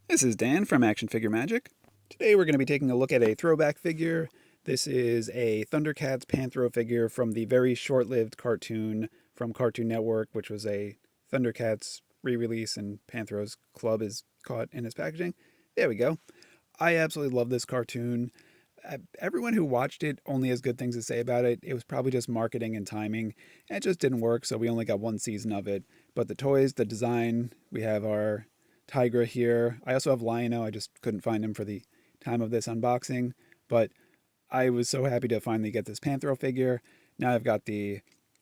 This is Dan from Action Figure Magic. Today we're going to be taking a look at a throwback figure. This is a Thundercats Panthro figure from the very short-lived cartoon from Cartoon Network, which was a Thundercats re-release, and Panthro's club is caught in its packaging. There we go. I absolutely love this cartoon. Everyone who watched it only has good things to say about it. It was probably just marketing and timing. It just didn't work, so we only got one season of it. But the toys, the design, we have our Tigra here. I also have Lion-O. I just couldn't find him for the time of this unboxing. But I was so happy to finally get this Panthro figure. Now I've got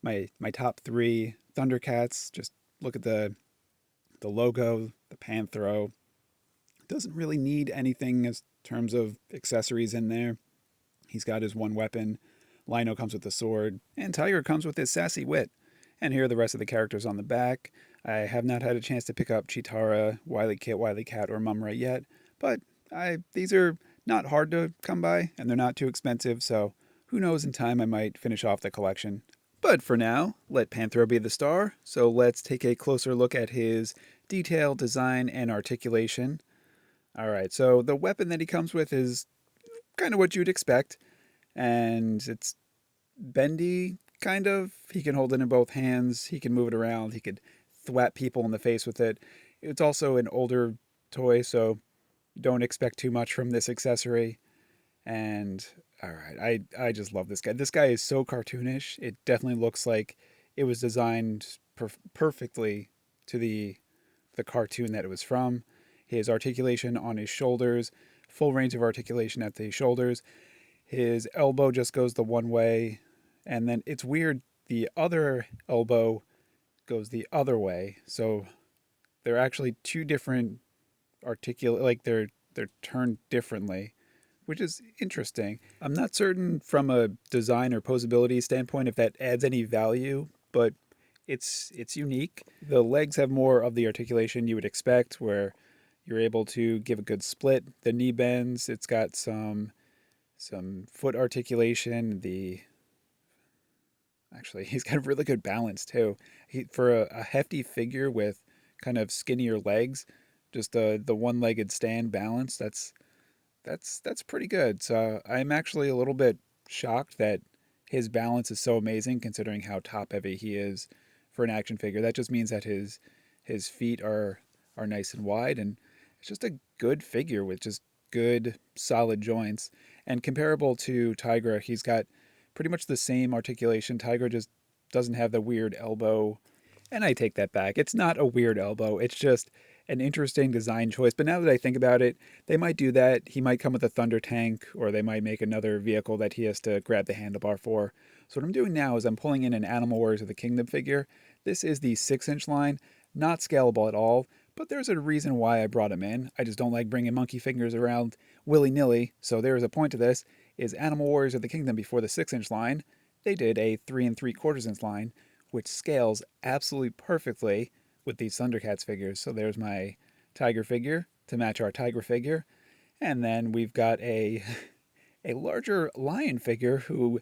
my top three Thundercats. Just look at the logo, the Panthro. Doesn't really need anything in terms of accessories in there. He's got his one weapon. Lion-O comes with a sword. And Tiger comes with his sassy wit. And here are the rest of the characters on the back. I have not had a chance to pick up Chitara, Wily Cat, or Mumra yet. But these are not hard to come by, and they're not too expensive, so who knows, in time I might finish off the collection. But for now, let Panthro be the star, so let's take a closer look at his detail, design, and articulation. Alright, so the weapon that he comes with is kind of what you'd expect, and it's bendy, kind of. He can hold it in both hands, he can move it around, he could thwap people in the face with it. It's also an older toy, so don't expect too much from this accessory. And alright, I just love this guy. This guy is so cartoonish. It definitely looks like it was designed perfectly to the cartoon that it was from. His articulation on his shoulders, full range of articulation at the shoulders. His elbow just goes the one way, and then it's weird, the other elbow goes the other way. So they're actually two different like they're turned differently, which is interesting. I'm not certain from a design or posability standpoint if that adds any value, but it's unique. The legs have more of the articulation you would expect, where you're able to give a good split. The knee bends. It's got some foot articulation. Actually, he's got really good balance too. For a hefty figure with kind of skinnier legs, just the one-legged stand balance, that's pretty good. So I'm actually a little bit shocked that his balance is so amazing considering how top-heavy he is for an action figure. That just means that his feet are nice and wide, and it's just a good figure with just good, solid joints. And comparable to Tigra, he's got pretty much the same articulation. Tigra just doesn't have the weird elbow. And I take that back. It's not a weird elbow. It's just an interesting design choice. But now that I think about it, they might do that. He might come with a thunder tank, or they might make another vehicle that he has to grab the handlebar for. So what I'm doing now is I'm pulling in an Animal Warriors of the Kingdom figure. This is the 6-inch line. Not scalable at all, but there's a reason why I brought him in. I just don't like bringing monkey figures around willy-nilly. So there is a point to this, is Animal Warriors of the Kingdom before the 6-inch line, they did a 3 3/4-inch line, which scales absolutely perfectly with these Thundercats figures. So there's my Tiger figure to match our Tiger figure. And then we've got a larger lion figure who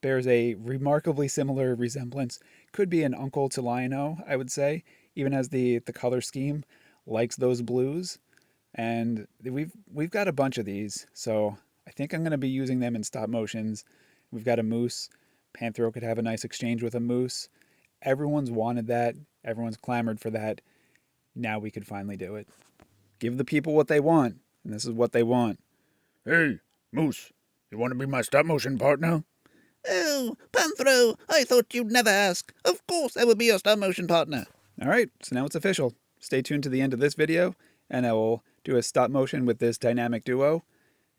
bears a remarkably similar resemblance. Could be an uncle to Lion-O, I would say, even as the color scheme likes those blues. And we've got a bunch of these, so I think I'm going to be using them in stop motions. We've got a moose. Panthro could have a nice exchange with a moose. Everyone's wanted that. Everyone's clamored for that. Now we could finally do it. Give the people what they want, and this is what they want. Hey, Moose, you want to be my stop motion partner? Oh, Panthro, I thought you'd never ask. Of course I will be your stop motion partner. All right, so now it's official. Stay tuned to the end of this video, and I will do a stop motion with this dynamic duo.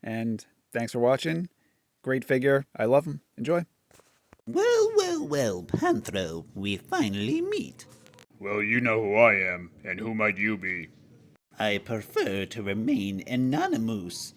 And thanks for watching. Great figure. I love him. Enjoy. Well, Panthro, we finally meet. Well, you know who I am, and who might you be? I prefer to remain anonymous.